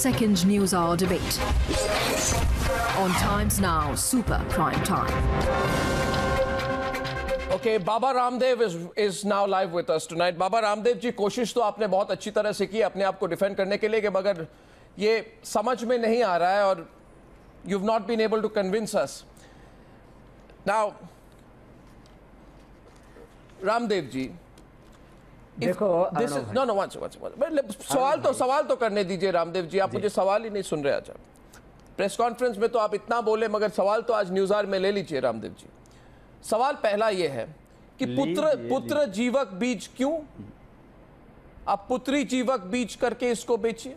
second news hour debate on Times Now Super Prime Time. Okay, Baba Ramdev is now live with us tonight. Baba Ramdev जी, कोशिश तो आपने बहुत अच्छी तरह से की अपने आप को डिफेंड करने के लिए, कि मगर ये समझ में नहीं आ रहा है और you've not been able to convince us. Now, Ramdev जी, देखो this is no one सवाल तो करने दीजिए रामदेव जी, आप मुझे सवाल ही नहीं सुन रहे आज। प्रेस कॉन्फ्रेंस में तो आप इतना बोले, मगर सवाल तो आज न्यूज़ आवर में ले लीजिए रामदेव जी। सवाल पहला ये है कि पुत्र जीवक बीज क्यों आप पुत्री जीवक बीज करके इसको बेचिए,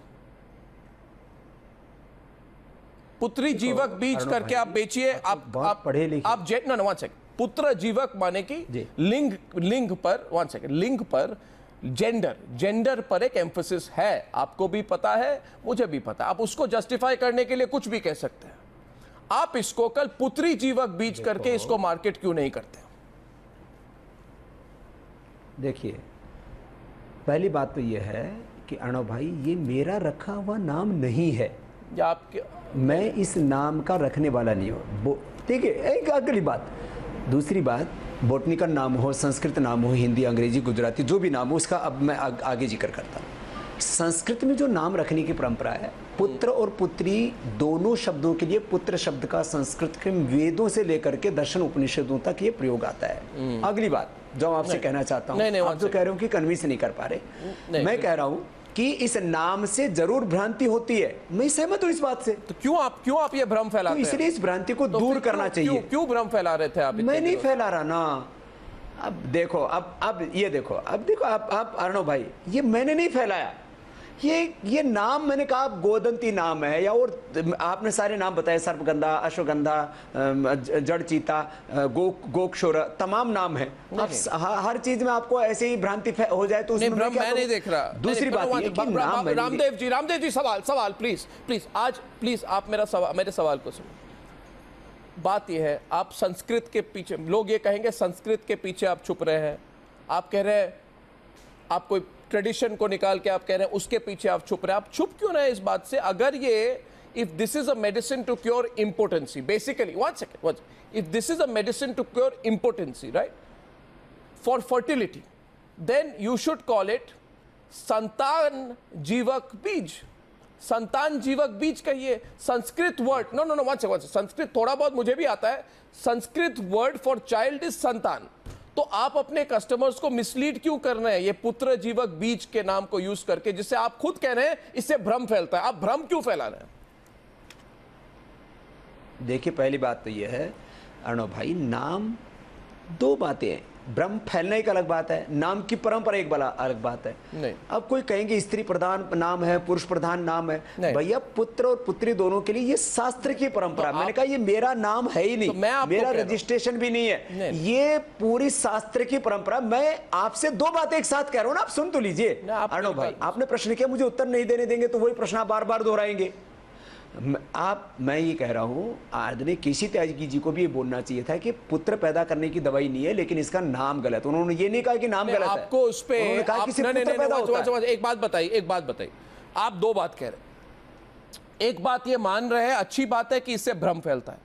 पुत्री जीवक बीज करके आप बेचिए। आप पढ़े लिखे, आप वन सेकंड, पुत्र जीवक माने की लिंग पर, वन सेकंड, लिंग पर, जेंडर पर एक एम्फोसिस है, आपको भी पता है, मुझे भी पता है। आप उसको जस्टिफाई करने के लिए कुछ भी कह सकते हैं। आप इसको कल पुत्री जीवक बीज करके इसको मार्केट क्यों नहीं करते? देखिए, पहली बात तो यह है कि अर्णव भाई, ये मेरा रखा हुआ नाम नहीं है, या आपके, मैं इस नाम का रखने वाला नहीं हूँ। ठीक है, एक अगली बात। दूसरी बात, बोटनिकल नाम हो, संस्कृत नाम हो, हिंदी, अंग्रेजी, गुजराती, जो भी नाम हो, उसका अब मैं आगे जिक्र करता हूँ। संस्कृत में जो नाम रखने की परंपरा है, पुत्र और पुत्री दोनों शब्दों के लिए पुत्र शब्द का संस्कृत के वेदों से लेकर के दर्शन उपनिषदों तक ये प्रयोग आता है। अगली बात जो आपसे कहना चाहता हूँ, आप जो कह रहे हो कि कन्विंस नहीं कर पा रहे, मैं कह रहा हूँ कि इस नाम से जरूर भ्रांति होती है, मैं सहमत हूँ इस बात से। तो क्यों आप ये भ्रम फैलाते हैं? इसलिए इस भ्रांति को दूर करना चाहिए। क्यों भ्रम फैला रहे थे आप? मैं नहीं फैला रहा ना। अब देखो, अब ये देखो, आप अर्णव भाई, ये मैंने नहीं फैलाया। ये नाम मैंने कहा गोदंती नाम है, या और आपने सारे नाम बताए, सर्पगंधा, अश्वगंधा, जड़चीता, गोक्षुर, तमाम नाम है। अब हर चीज में आपको ऐसे ही भ्रांति हो जाए तो उसमें मैं नहीं देख रहा। दूसरी बात ये कि नाम, रामदेव जी सवाल प्लीज आप मेरे सवाल को सुनो। बात यह है, आप संस्कृत के पीछे, लोग ये कहेंगे संस्कृत के पीछे आप छुप रहे हैं। आप कह रहे हैं, आप कोई ट्रेडिशन को निकाल के आप कह रहे हैं उसके पीछे आप छुप रहे हैं। आप छुप क्यों रहे हैं इस बात से? अगर ये, if this is a medicine to cure impotency, basically, one second, if this is a medicine to cure impotency, right, for fertility, then you should call it संतान जीवक बीज। संतान जीवक बीज कहिए। Sanskrit word, no one second, Sanskrit थोड़ा बहुत मुझे भी आता है। Sanskrit word for child is संतान। तो आप अपने कस्टमर्स को मिसलीड क्यों कर रहे हैं ये पुत्र जीवक बीज के नाम को यूज करके, जिससे आप खुद कह रहे हैं इससे भ्रम फैलता है? आप भ्रम क्यों फैला रहे हैं? देखिए, पहली बात तो यह है अर्णव भाई, नाम दो बातें हैं। भ्रम फैलने एक अलग बात है, नाम की परंपरा एक बड़ा अलग बात है। नहीं। अब कोई कहेंगे स्त्री प्रधान नाम है, पुरुष प्रधान नाम है, भैया पुत्र और पुत्री दोनों के लिए ये शास्त्र की परंपरा। तो मैंने कहा ये मेरा नाम है ही नहीं, तो मेरा रजिस्ट्रेशन भी नहीं है, ये पूरी शास्त्र की परंपरा। मैं आपसे दो बातें एक साथ कह रहा हूं ना, आप सुन तो लीजिए। अर्णव भाई, आपने प्रश्न किया, मुझे उत्तर नहीं देने देंगे तो वही प्रश्न आप बार बार दोहराएंगे। मैं ये कह रहा हूँ, आदरणीय केसी त्यागी जी को भी ये बोलना चाहिए था कि पुत्र पैदा करने की दवाई नहीं है, लेकिन इसका नाम गलत। उन्होंने ये नहीं कहा कि नाम गलत है, आपको उस पे एक बात बताइए। आप दो बात कह रहे, एक बात ये मान रहे हैं, अच्छी बात है कि इससे भ्रम फैलता है,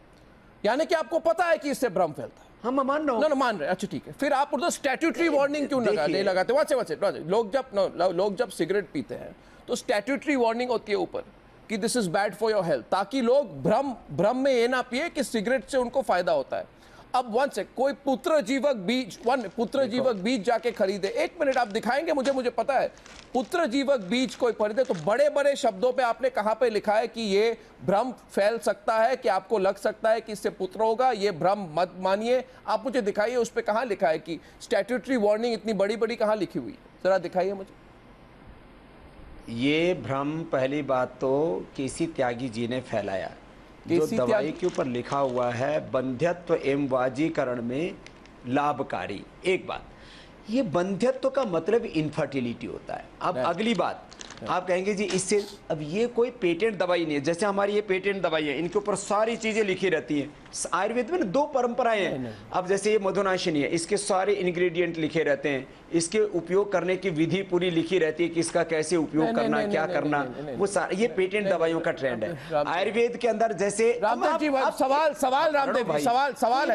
यानी कि आपको पता है कि इससे भ्रम फैलता है। हम मान रहा हूं, मान रहे, अच्छा ठीक है। फिर आप उधर स्टैट्यूटरी वार्निंग क्यों नहीं लगाते? लोग जब सिगरेट पीते हैं तो स्टैट्यूटरी वार्निंग होती है ऊपर कि this is bad for your health, ताकि लोग भ्रम में ये ना पिए कि सिगरेट से उनको फायदा होता है। अब वन से कोई पुत्र जीवक बीज जाके खरीदे, एक मिनट आप दिखाएंगे मुझे पता है, पुत्र जीवक बीज कोई खरीदे तो बड़े बड़े शब्दों पे आपने कहां पे लिखा है कि ये भ्रम फैल सकता है, कि आपको लग सकता है कि इससे पुत्र होगा, ये भ्रम मत मानिए। आप मुझे दिखाइए उस पे कहां लिखा है कि स्टैट्यूटरी वार्निंग इतनी बड़ी बड़ी कहां लिखी हुई है, जरा दिखाइए मुझे। ये भ्रम पहली बात तो केसी त्यागी जी ने फैलाया, जो दवाई के ऊपर लिखा हुआ है बंध्यत्व एवं वाजीकरण में लाभकारी। एक बात, ये बंध्यत्व का मतलब इनफर्टिलिटी होता है। अब अगली बात, आप कहेंगे जी इससे, अब ये कोई पेटेंट दवाई नहीं है, जैसे हमारी ये पेटेंट दवाई है, इनके ऊपर सारी चीजें लिखी रहती हैं। आयुर्वेद में 2 परंपराएं हैं। अब जैसे ये मधुनाशिनी है, इसके सारे इंग्रेडिएंट लिखे रहते हैं, इसके उपयोग करने की विधि पूरी लिखी रहती है कि इसका कैसे उपयोग करना, क्या करना, वो ये पेटेंट दवाइयों का ट्रेंड है। आयुर्वेद के अंदर जैसे रामदेव जी, सवाल रामदेव जी,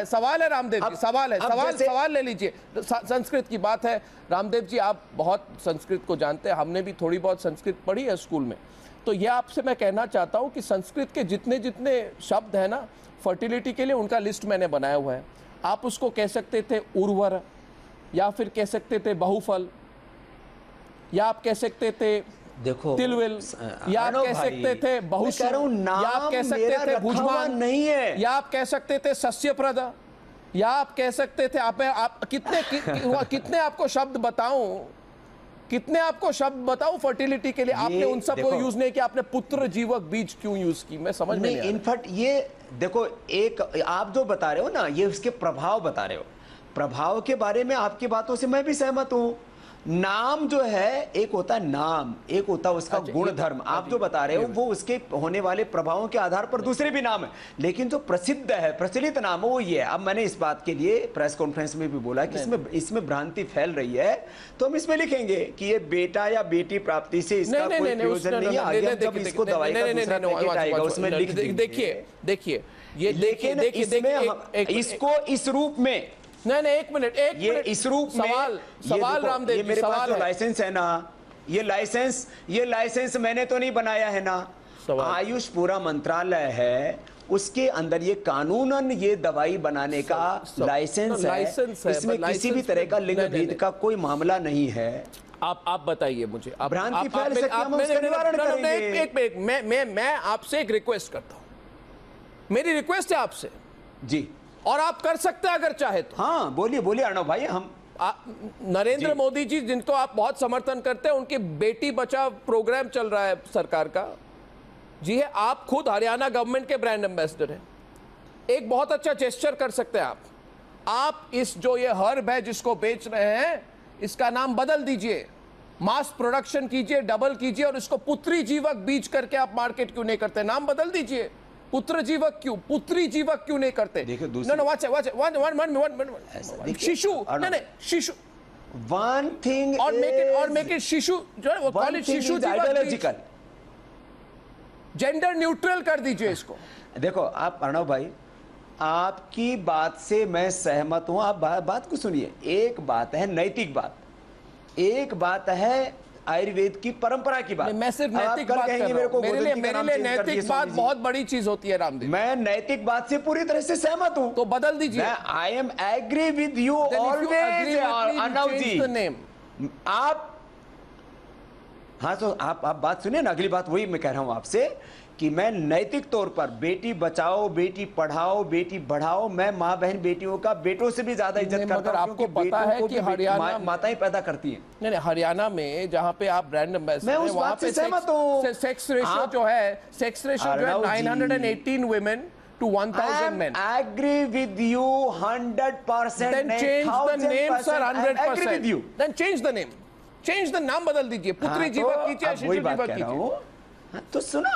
सवाल है रामदेव जी, सवाल ले लीजिए। संस्कृत की बात है रामदेव जी, आप बहुत संस्कृत को जानते हैं, हमने भी थोड़ी बहुत संस्कृत पढ़ी है स्कूल में। तो ये आपसे मैं कहना चाहता हूं कि संस्कृत के जितने जितने शब्द है ना फर्टिलिटी के लिए, उनका लिस्ट मैंने बनाया हुआ है। आप उसको कह सकते थे उर्वर, या फिर कह सकते थे बहुफल, या आप कह सकते थे देखो तिलविल, या आप कह सकते थे बहुश, या आप कह सकते थे भुजमान नहीं है, या आप कह सकते थे सस्यप्रद, या आप कह सकते थे आप कितने आपको शब्द बताऊं, कितने आपको शब्द बताऊं फर्टिलिटी के लिए? आपने उन सब को यूज नहीं किया। आपने पुत्र जीवक बीज क्यों यूज की, मैं समझ नहीं। इनफैक्ट ये देखो, एक आप जो बता रहे हो ना, ये उसके प्रभाव बता रहे हो। प्रभाव के बारे में आपकी बातों से मैं भी सहमत हूं। नाम जो है, एक होता है नाम, एक होता है उसका गुण धर्म। आप जो बता रहे हो वो उसके होने वाले प्रभावों के आधार पर दूसरे भी नाम है, लेकिन जो प्रसिद्ध है, प्रचलित नाम है वो ये है। अब मैंने इस बात के लिए प्रेस कॉन्फ्रेंस में भी बोला कि इसमें भ्रांति फैल रही है, तो हम इसमें लिखेंगे कि ये बेटा या बेटी प्राप्ति से इसका कोई प्रयोजन नहीं है। आगे जब इसको दवाई का दूसरा पैकेट आएगा उसमें लिख देखिए ये, लेकिन इसको इस रूप में नहीं, एक मिनट, ये इस रूप में सवाल रामदेव, ये मेरे पास जो लाइसेंस है ना, ये लाइसेंस मैंने तो नहीं बनाया है ना, आयुष पूरा मंत्रालय है, उसके अंदर ये कानूनन ये दवाई बनाने का लाइसेंस है। इसमें किसी भी तरह का लिंग भेद का कोई मामला नहीं है। आप बताइए मुझे, भ्रांति फैल सकती है, हम उसका निवारण करेंगे। मैं आपसे एक रिक्वेस्ट करता हूं, मेरी रिक्वेस्ट है आपसे जी, और आप कर सकते हैं अगर चाहे तो। हाँ बोलिए अर्णव भाई। हम नरेंद्र मोदी जी, जिनको आप बहुत समर्थन करते हैं, उनकी बेटी बचाओ प्रोग्राम चल रहा है सरकार का, जी है, आप खुद हरियाणा गवर्नमेंट के ब्रांड एम्बेसडर हैं। एक बहुत अच्छा जेस्चर कर सकते हैं आप इस जो ये हर्ब है जिसको बेच रहे हैं, इसका नाम बदल दीजिए, मास प्रोडक्शन कीजिए, डबल कीजिए, और इसको पुत्री जीवक बीज करके आप मार्केट क्यों नहीं करते? नाम बदल दीजिए, पुत्री जीवक क्यों नहीं करते? शिशु, नहीं शिशु, वन थिंग और मेक इट शिशु, जो कॉलेज शिशु आइडियोलॉजिकल, जेंडर न्यूट्रल कर दीजिए इसको। देखो आप अर्णव भाई, आपकी बात से मैं सहमत हूं। आप बात को सुनिए। एक बात है नैतिक बात, एक बात है आयुर्वेद की परंपरा की बात। मैं सिर्फ नैतिक बात कर रहा हूं। मेरे लिए नैतिक बात बहुत बड़ी चीज होती है रामदेव। मैं नैतिक बात से पूरी तरह से सहमत हूं। तो बदल दीजिए। I am agree with you always Arnav ji. आप हाँ, तो आप बात सुनिए ना। अगली बात वही मैं कह रहा हूं आपसे कि मैं नैतिक तौर पर बेटी बचाओ, बेटी पढ़ाओ, बेटी बढ़ाओ, मैं माँ बहन बेटियों का बेटों से भी ज्यादा इज्जत करता हूं। आपको पता है कि हरियाणा माताएं पैदा करती हैं। नहीं, हरियाणा में जहां पे आप ब्रांड एम्बेसडर हैं, वहां पे सेक्स रेशियो जो है 918 women to 1000 men. I agree with you 100%. Then change the name, sir. 100%. Then change the name. Change the नाम बदल दीजिए, पुत्री जीवक कीजिए, शिशु जीवक कीजिए। तो सुना,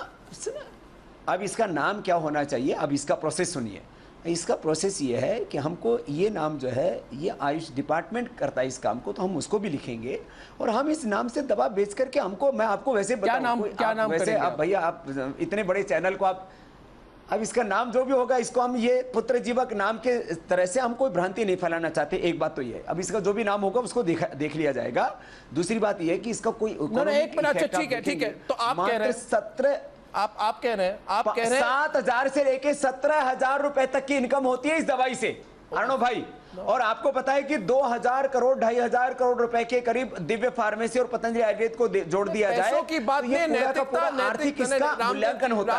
अब इसका नाम क्या होना चाहिए? अब इसका प्रोसेस सुनिए। इसका प्रोसेस ये है कि हमको ये नाम जो है, ये आयुष डिपार्टमेंट करता है इस काम को, तो हम उसको भी लिखेंगे और हम इस नाम से दवा बेच करके हमको, मैं आपको वैसे क्या नाम वैसे आप भैया, आप इतने बड़े चैनल को आप, अब इसका नाम जो भी होगा, इसको हम ये पुत्र जीवक नाम के तरह से हम कोई भ्रांति नहीं फैलाना चाहते। एक बात तो ये है। अब इसका जो भी नाम होगा उसको देख लिया जाएगा। दूसरी बात ये है कि इसका कोई एक मिनट, ठीक है। तो आप कह रहे हैं 17, आप कह रहे हैं 7,000 से लेके 17,000 रुपए तक की इनकम होती है इस दवाई से अर्णव भाई। और आपको पता है कि 2,000 करोड़ 2,500 करोड़ रुपए के करीब दिव्य फार्मेसी और पतंजलि आयुर्वेद को जोड़ दिया जाए की बात में आर्थिक इसका मूल्यांकन होता है।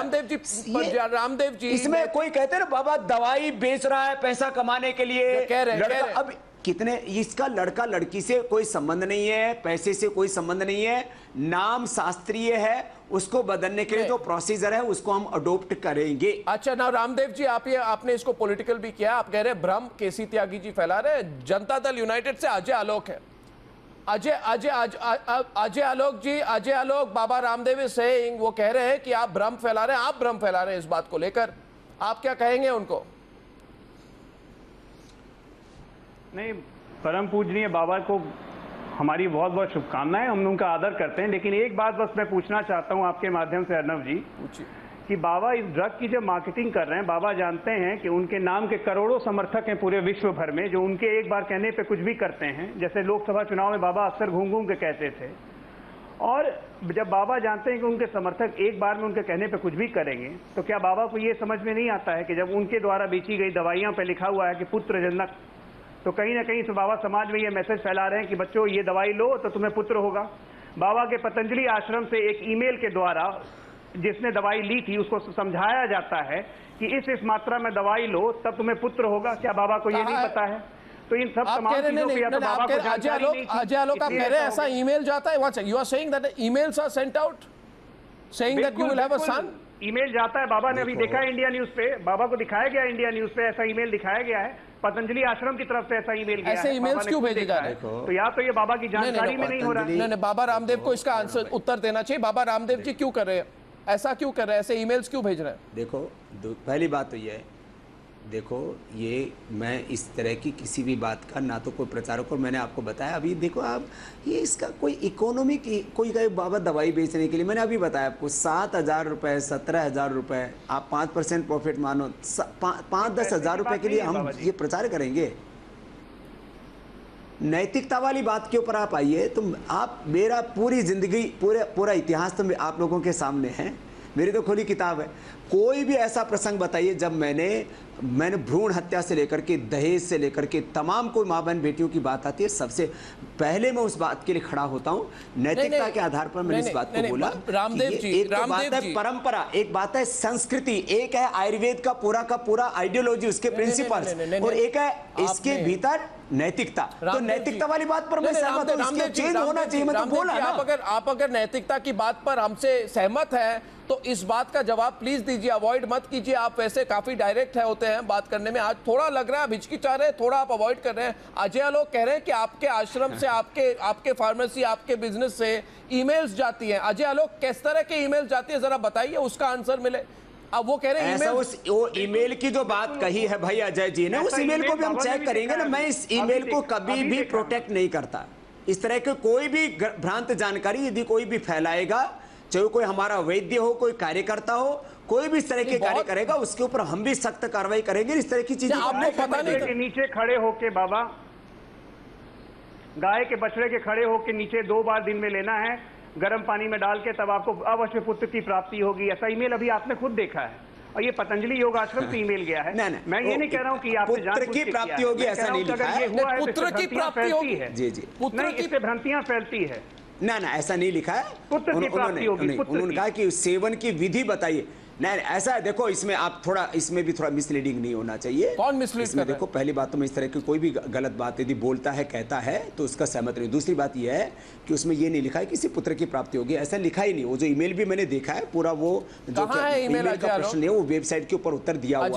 रामदेव जी इसमें कोई कहते हैं ना, बाबा दवाई बेच रहा है पैसा कमाने के लिए, कह रहे हैं अब कितने, इसका लड़का लड़की से कोई संबंध नहीं है, पैसे से कोई संबंध नहीं है, नाम शास्त्रीय है, उसको बदलने के लिए जो प्रोसीजर है उसको हम अडॉप्ट करेंगे। अच्छा ना रामदेव जी, आपने इसको पॉलिटिकल भी किया। आप कह रहे हैं भ्रम केसी त्यागी जी फैला रहे हैं। जनता दल यूनाइटेड से अजय आलोक है, अजय आलोक जी, अजय आलोक, बाबा रामदेव इज सेइंग, वो कह रहे हैं कि आप भ्रम फैला रहे हैं, आप भ्रम फैला रहे हैं इस बात को लेकर, आप क्या कहेंगे उनको? नहीं, परम पूजनीय बाबा को हमारी बहुत बहुत शुभकामनाएं, हम उनका आदर करते हैं। लेकिन एक बात बस मैं पूछना चाहता हूं आपके माध्यम से अर्नव जी, कि बाबा इस ड्रग की जब मार्केटिंग कर रहे हैं, बाबा जानते हैं कि उनके नाम के करोड़ों समर्थक हैं पूरे विश्व भर में, जो उनके एक बार कहने पे कुछ भी करते हैं। जैसे लोकसभा चुनाव में बाबा अक्सर घूम घूम के कहते थे, और जब बाबा जानते हैं कि उनके समर्थक एक बार में उनके कहने पे कुछ भी करेंगे, तो क्या बाबा को ये समझ में नहीं आता है कि जब उनके द्वारा बेची गई दवाइयां पे लिखा हुआ है कि पुत्र जनक, तो कहीं ना कहीं से बाबा समाज में ये मैसेज फैला रहे हैं कि बच्चों ये दवाई लो तो तुम्हें पुत्र होगा। बाबा के पतंजलि आश्रम से एक ईमेल के द्वारा जिसने दवाई ली थी उसको समझाया जाता है कि इस मात्रा में दवाई लो तब तुम्हें पुत्र होगा। क्या बाबा को ये नहीं पता है? तो इन सब तमाम चीजों को या तो बाबा को जानकारी नहीं थी। अजय आलोक, आप कह रहे हैं ऐसा ईमेल जाता है? What's you are saying that emails are sent out saying that you will have a son? Email जाता है, बाबा ने अभी देखा है इंडिया न्यूज पे, बाबा को दिखाया गया इंडिया न्यूज पे, ऐसा ईमेल दिखाया गया है, पतंजलि आश्रम की तरफ से ऐसा ईमेल गया है। ऐसे ईमेल्स क्यों भेजे जा रहे हैं? तो या तो ये बाबा की जानकारी में नहीं हो रहा है। नहीं, बाबा रामदेव को इसका आंसर उत्तर देना चाहिए। बाबा रामदेव जी क्यों कर रहे हैं ऐसा, क्यों कर रहे हैं ऐसे ईमेल्स क्यों भेज रहे हैं? देखो, पहली बात तो ये है, देखो ये मैं इस तरह की किसी भी बात का ना तो कोई प्रचारक, और मैंने आपको बताया अभी, देखो आप ये इसका कोई इकोनॉमी की कोई कहे बाबा दवाई बेचने के लिए, मैंने अभी बताया आपको 7,000 रुपये 17,000 रुपये, आप 5% प्रॉफिट मानो, 5-10 हज़ार रुपये के लिए हम ये प्रचार करेंगे? नैतिकता वाली बात के ऊपर आप आइए, तो आप मेरा पूरी जिंदगी पूरा इतिहास तो आप लोगों के सामने है, मेरी तो खुली किताब है। कोई भी ऐसा प्रसंग बताइए जब मैंने भ्रूण हत्या से लेकर के दहेज से लेकर के तमाम कोई माँ बहन बेटियों की बात आती है, सबसे पहले मैं उस बात के लिए खड़ा होता हूँ। नैतिकता के आधार पर मैंने इस बात को बोला। रामदेव जी, एक बात है परंपरा, एक बात है संस्कृति, एक है आयुर्वेद का पूरा आइडियोलॉजी, उसके प्रिंसिपल्स, और एक है इसके भीतर नैतिकता। तो नैतिकता वाली बात पर मैं सहमत हूं, इसके चेंज होना चाहिए, मैं तो बोला ना। आप अगर नैतिकता की बात पर हमसे सहमत हैं तो इस बात का जवाब प्लीज दीजिए, अवॉइड मत कीजिए। आप वैसे काफी डायरेक्ट है होते हैं बात करने में, आज थोड़ा लग रहा है आप हिचकिचा रहे हैं, थोड़ा आप अवॉइड कर रहे हैं। अजय आलोक कह रहे हैं कि आपके आश्रम से, आपके फार्मेसी, आपके बिजनेस से ईमेल्स जाती हैं। अजय आलोक, किस तरह के ईमेल्स जाती है जरा बताइए, उसका आंसर मिले। अब वो कह रहे हैं वो ईमेल की जो बात कही है भाई अजय जी ने, उस ईमेल को भी हम चेक करेंगे ना। मैं इस ईमेल को कभी भी प्रोटेक्ट नहीं करता। इस तरह के कोई भी भ्रांत जानकारी यदि कोई भी फैलाएगा, चाहे कोई हमारा वैद्य हो, कोई कार्यकर्ता हो, कोई भी इस तरह के कार्य करेगा, उसके ऊपर हम भी सख्त कार्रवाई करेंगे। इस तरह की चीजें आपको पता नहीं के नीचे खड़े होके बाबा, गाय के बछड़े के खड़े होके नीचे 2 बार दिन में लेना है, गर्म पानी में डाल के, तब आपको अवश्य पुत्र की प्राप्ति होगी। ऐसा ईमेल अभी आपने खुद देखा है, और ये पतंजलि योग आश्रम से ईमेल गया है। मैं ये नहीं कह रहा हूँ कि आपने पुत्र की प्राप्ति होगी, ऐसा नहीं लिखा है। पुत्र की प्राप्ति होगी है, जी जी, नहीं, इससे भ्रांतियां फैलती है। ना ऐसा नहीं लिखा है। पुत्र की प्राप्ति होगी। उन्होंने कहा कि सेवन की विधि बताइए। नहीं, ऐसा है, देखो इसमें आप थोड़ा, इसमें भी थोड़ा मिसलीडिंग नहीं होना चाहिए। कौन मिसलीड कर रहा है? देखो पहली बात तो मैं इस तरह की कोई भी गलत बात यदि बोलता है, कहता है, तो उसका सहमत नहीं। दूसरी बात यह है कि उसमें ये नहीं लिखा है किसी पुत्र की प्राप्ति होगी, ऐसा लिखा ही नहीं। वो जो ईमेल भी मैंने देखा है पूरा, वो जो ईमेल का प्रश्न है वो वेबसाइट के ऊपर उत्तर दिया हुआ है।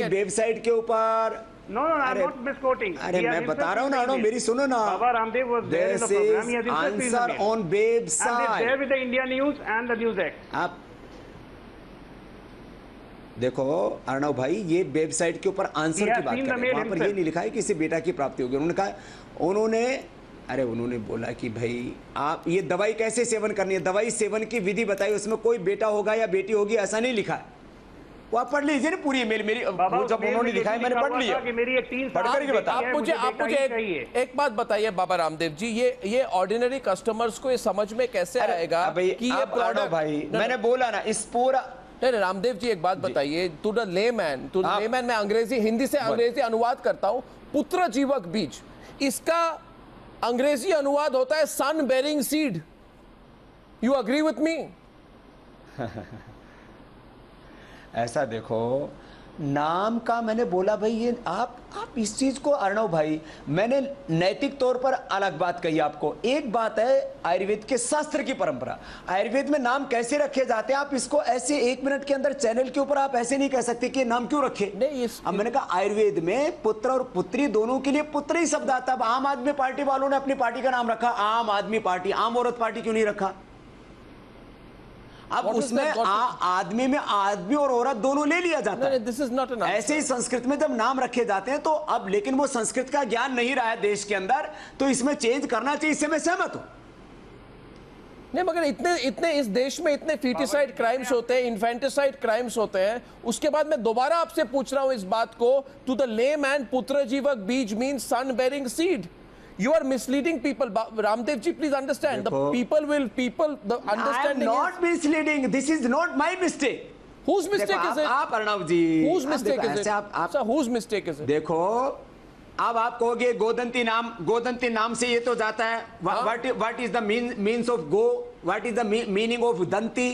वेबसाइट के ऊपर No, I'm not misquoting. अरे मैं बता रहा हूँ ना, मेरी सुनो ना। Baba Ramdev was there in the program. He has answer on website. And they're there with the India News and the News Act. आप देखो अर्णव भाई, ये वेबसाइट के ऊपर आंसर की बात कर रहे हैं, वहां पर ये नहीं लिखा है किसी बेटा की प्राप्ति होगी। उन्होंने कहा, उन्होंने बोला कि भाई आप ये दवाई कैसे सेवन करनी है, दवाई सेवन की विधि बताइए, उसमें कोई बेटा होगा या बेटी होगी ऐसा नहीं लिखा है। वो आप पढ़ लीजिए ना पूरी ईमेल मेरी, जब उन्होंने लिखा है मैंने पढ़ लिया कि मेरी एक 3 साल पढ़ करके बता। आप मुझे एक बात बताइए बाबा रामदेव जी, ये ऑर्डिनरी कस्टमर्स को ये समझ में कैसे आएगा कि ये प्रोडक्ट, भाई मैंने बोला ना इस पूरा। नहीं रामदेव जी एक बात बताइए, टू द लेमैन मैं अंग्रेजी हिंदी से अंग्रेजी अनुवाद करता हूं। पुत्र जीवक बीज, इसका अंग्रेजी अनुवाद होता है sun bearing seed. You agree with me? ऐसा देखो, नाम का मैंने बोला भाई, ये आप इस चीज को, अर्णव भाई मैंने नैतिक तौर पर अलग बात कही आपको। एक बात है आयुर्वेद के शास्त्र की परंपरा, आयुर्वेद में नाम कैसे रखे जाते हैं, आप इसको ऐसे 1 मिनट के अंदर चैनल के ऊपर आप ऐसे नहीं कह सकते कि नाम क्यों रखे। नहीं, अब मैंने कहा आयुर्वेद में पुत्र और पुत्री दोनों के लिए पुत्र ही शब्द आता है। आम आदमी पार्टी वालों ने अपनी पार्टी का नाम रखा आम आदमी पार्टी, आम औरत पार्टी क्यों नहीं रखा? अब उसमें आदमी में आदमी और औरत दोनों ले लिया जाता है। दिस इज नॉट एन ऐसे ही संस्कृत में जब नाम रखे जाते हैं तो अब, लेकिन वो संस्कृत का ज्ञान नहीं रहा है देश के अंदर, तो इसमें चेंज करना चाहिए, इससे मैं सहमत हूं। नहीं, मगर इतने इस देश में इतने फीटिसाइड क्राइम्स होते हैं, इन्फेंटिसाइड क्राइम्स होते हैं, उसके बाद मैं दोबारा आपसे पूछ रहा हूं इस बात को, टू द लेमैन पुत्र जीवक बीज means son bearing seed. You are misleading people. Ramdev ji, please understand. The understanding I am not misleading. This is not my mistake. Whose mistake is it? आप अर्णव जी, Whose mistake is it? Sir, whose mistake is it? देखो, अब आप कहोगे गोदंती नाम से ये तो जाता है। What is the means of go? What is the meaning of Danti?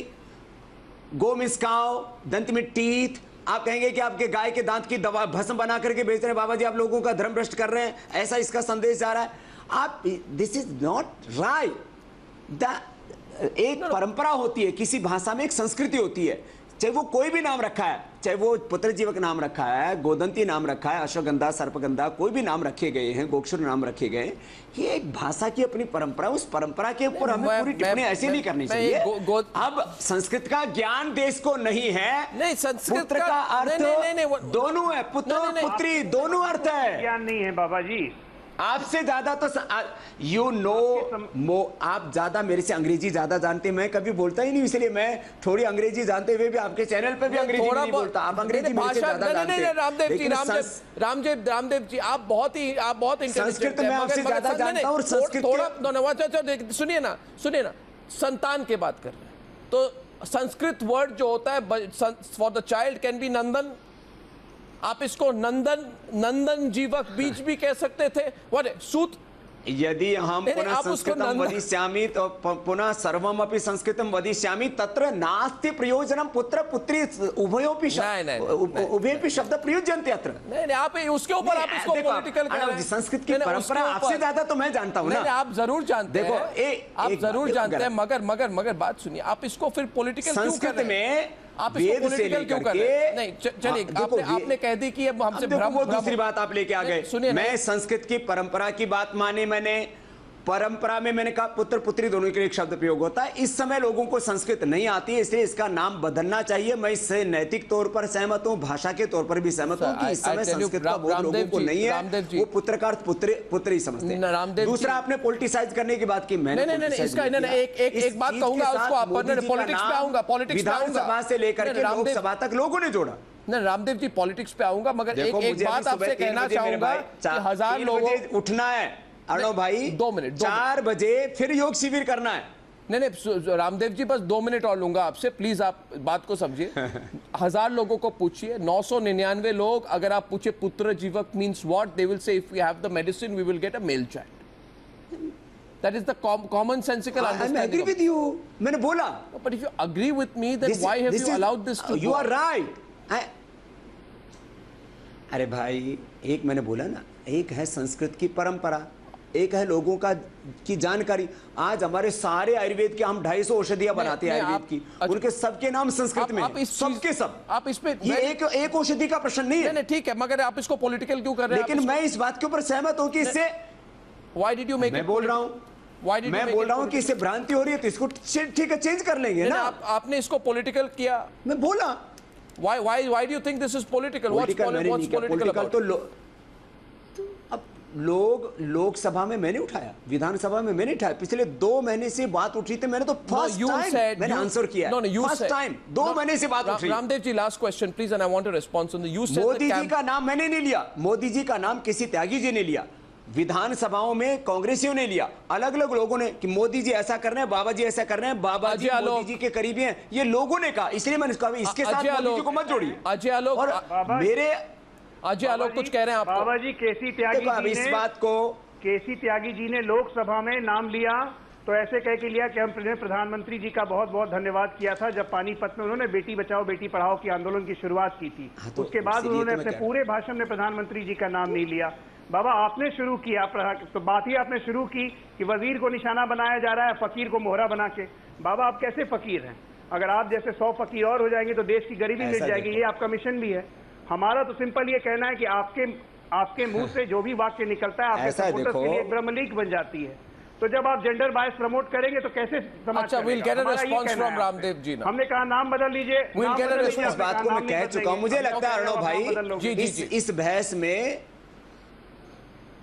Go means cow, दंती में teeth। आप कहेंगे कि आपके गाय के दांत की दवा भस्म बना करके बेच रहे हैं, बाबा जी आप लोगों का धर्म भ्रष्ट कर रहे हैं, ऐसा इसका संदेश जा रहा है। आप, दिस इज नॉट राइट। एक परंपरा होती है, किसी भाषा में एक संस्कृति होती है, चाहे वो कोई भी नाम रखा है, चाहे वो पुत्र जीवक नाम रखा है, गोदंती नाम रखा है, अश्वगंधा, सर्पगंधा, कोई भी नाम रखे गए हैं, गोक्षुर नाम रखे गए, ये एक भाषा की अपनी परंपरा, उस परंपरा के ऊपर हमें पूरी टिप्पणी ऐसे नहीं करनी चाहिए। अब संस्कृत का ज्ञान देश को नहीं है, नहीं, संस्कृत पुत्र का अर्थ दोनों है, पुत्र और पुत्री दोनों अर्थ है। ज्ञान नहीं है बाबा जी, आपसे ज्यादा तो यू नो आप ज्यादा मेरे से अंग्रेजी ज्यादा जानते हैं, मैं कभी बोलता ही नहीं, इसलिए मैं थोड़ी अंग्रेजी जानते हुए भी आपके चैनल पे भी अंग्रेजी नहीं बोलता। आप अंग्रेजी मेरे से ज्यादा जानते हैं। रामदेव जी आप बहुत संस्कृत में आपसे ज्यादा जानता हूं। और संस्कृत, सुनिए ना, संतान के बात कर रहे हैं तो संस्कृत वर्ड जो होता है for the child can be Nandan, आप इसको नंदन जीवक बीज भी कह सकते थे। सूत, यदि हम पुनः संस्कृतं वदिष्यामि तो पुनः सर्वमपि संस्कृतं वदिष्यामि तत्र नास्ति प्रयोजनं पुत्र पुत्री उभयोपि शब्द प्रयुज्यन्ते अत्र। नहीं, आप उसके ऊपर आप इसको पॉलिटिकल कर रहे हैं। संस्कृत की परंपरा आपसे ज्यादा तो मैं जानता हूं ना। आप जरूर जानते हैं, देखो आप जरूर जानते हैं, मगर बात सुनिए, आप इसको फिर पॉलिटिकल क्यों कर रहे हैं? संस्कृत में आप इसको पॉलिटिकल क्यों कर रहे हैं? नहीं, चलिए आपने कह दी कि अब हमसे वो दूसरी बात आप लेके आ गए। मैं संस्कृत की परंपरा की बात माने, मैंने परंपरा में मैंने कहा पुत्र पुत्री दोनों के लिए एक शब्द प्रयोग होता है। इस समय लोगों को संस्कृत नहीं आती है, इसलिए इसका नाम बदलना चाहिए। मैं इससे नैतिक तौर पर सहमत हूं, भाषा के तौर पर भी सहमत हूं कि इस समय संस्कृत का बोध लोगों को नहीं है, वो पुत्र का अर्थ पुत्र ही समझते हैं। दूसरा, आपने पॉलिटिसाइज करने की बात की, मैंने एक बात कहूंगा उसको, आप पॉलिटिक्स पे आऊंगा, विधानसभा से लेकर के लोकसभा तक लोगों ने जोड़ा। नहीं रामदेव जी, पॉलिटिक्स पे आऊंगा, मगर एक बात आपसे कहना चाहूंगा कि 1000 लोगों उठना है अर्णव भाई, 2 मिनट 4 बजे फिर योग शिविर करना है। नहीं रामदेव जी, बस 2 मिनट और लूंगा आपसे, प्लीज आप बात को समझिए। 1000 लोगों को पूछिए, 999 लोग अगर आप पूछे पुत्र जीवक means what, they will say if we have the medicine we will get a male child. That is the common sensical understanding. I agree with you, मैंने बोला। But if you agree with me then why have you allowed this to? You are right. अरे भाई, एक मैंने बोला ना, एक है संस्कृत की परंपरा, एक है लोगों की जानकारी। आज हमारे सारे आयुर्वेद के हम 250 औषधियां बनाते हैं आयुर्वेद की, उनके सबके नाम संस्कृत में हैं, सबके सब। आप इस पे ये एक औषधि का प्रश्न नहीं है। नहीं ठीक है, मगर आप इसको पॉलिटिकल क्यों कर रहे हैं? लेकिन मैं इस बात के ऊपर सहमत हूं कि इससे, व्हाई डिड यू मेक, मैं बोल रहा हूं कि इससे भ्रांति हो रही है, तो इसको ठीक है चेंज कर लेंगे ना। आपने इसको पॉलिटिकल किया, मैं बोला। Why do you think this is political? What's political about? तो अब लोकसभा में मैंने उठाया, विधानसभा में मैंने उठाया, पिछले 2 महीने से बात उठी थी, मैंने तो फर्स्ट टाइम मैंने आंसर किया। फर्स्ट टाइम 2 महीने से बात उठी। Ramdev ji, last question please, and I want to respond on the you said Modi ji का नाम मैंने नहीं लिया, मोदी जी का नाम किसी त्यागी जी ने लिया, विधानसभाओं में कांग्रेसियों ने लिया, अलग अलग लोगों ने कि मोदी जी ऐसा कर रहे हैं, बाबा जी ऐसा कर रहे हैं, बाबा जी मोदी जी के करीबी हैं, ये लोगों ने कहा। इसलिए मैंने कहा इसके साथ मोदी जी को मत जोड़िए। अजय आलोक, और मेरे अजय आलोक कुछ कह रहे हैं आपको? बाबा जी, केसी त्यागी जी ने लोकसभा में नाम लिया तो ऐसे कह के लिया कि हमने प्रधानमंत्री जी का बहुत बहुत धन्यवाद किया था जब पानीपत में उन्होंने बेटी बचाओ बेटी पढ़ाओ के आंदोलन की शुरुआत की थी। तो उसके बाद उन्होंने अपने पूरे भाषण में प्रधानमंत्री जी का नाम नहीं लिया। बाबा आपने शुरू किया, तो बात ही आपने शुरू की कि वजीर को निशाना बनाया जा रहा है, फकीर को मोहरा बना के। बाबा आप कैसे फकीर हैं? अगर आप जैसे 100 फकीर और हो जाएंगे तो देश की गरीबी मिट जाएगी। ये आपका मिशन भी है। हमारा तो सिंपल ये कहना है कि आपके मुंह से जो भी वाक्य निकलता है आपके सपोर्टर्स के लिए एक ब्रह्मलीग बन जाती है। तो जब आप जेंडर बायस प्रमोट करेंगे तो कैसे समाज अच्छा, we'll get a response from Ramdev ji ना। हमने कहा नाम बदल लीजिए। We'll get a response। इस बात को मैं कह चुका हूं। मुझे लगता है अर्णव भाई इस बहस में,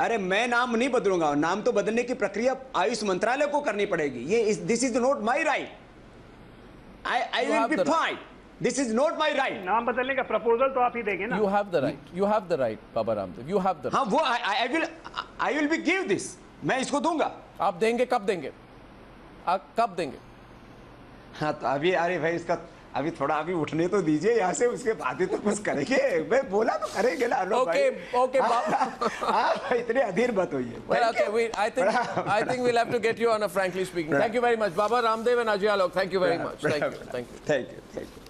अरे मैं नाम नहीं बदलूंगा, नाम तो बदलने की प्रक्रिया आयुष मंत्रालय को करनी पड़ेगी। ये this is not my right. I will be fine. This is not my right. नाम बदलने का प्रपोजल तो आप ही देंगे ना। You have the right Baba Ramdev, you have the. हाँ, वो I will be give this, मैं इसको दूंगा। आप देंगे? कब देंगे? आप कब देंगे? हाँ तो अभी, अरे भाई इसका अभी थोड़ा अभी उठने तो दीजिए यहाँ से, उसके बाद ही तो कुछ करेंगे। मैं बोला तो करेंगे ना। ओके बाबा इतने अधीर मत होइए। Well, okay, I think we'll have to get you on a frankly speaking. Thank you very much, Baba Ramdev and Ajay Alok. Thank you very much. Thank you.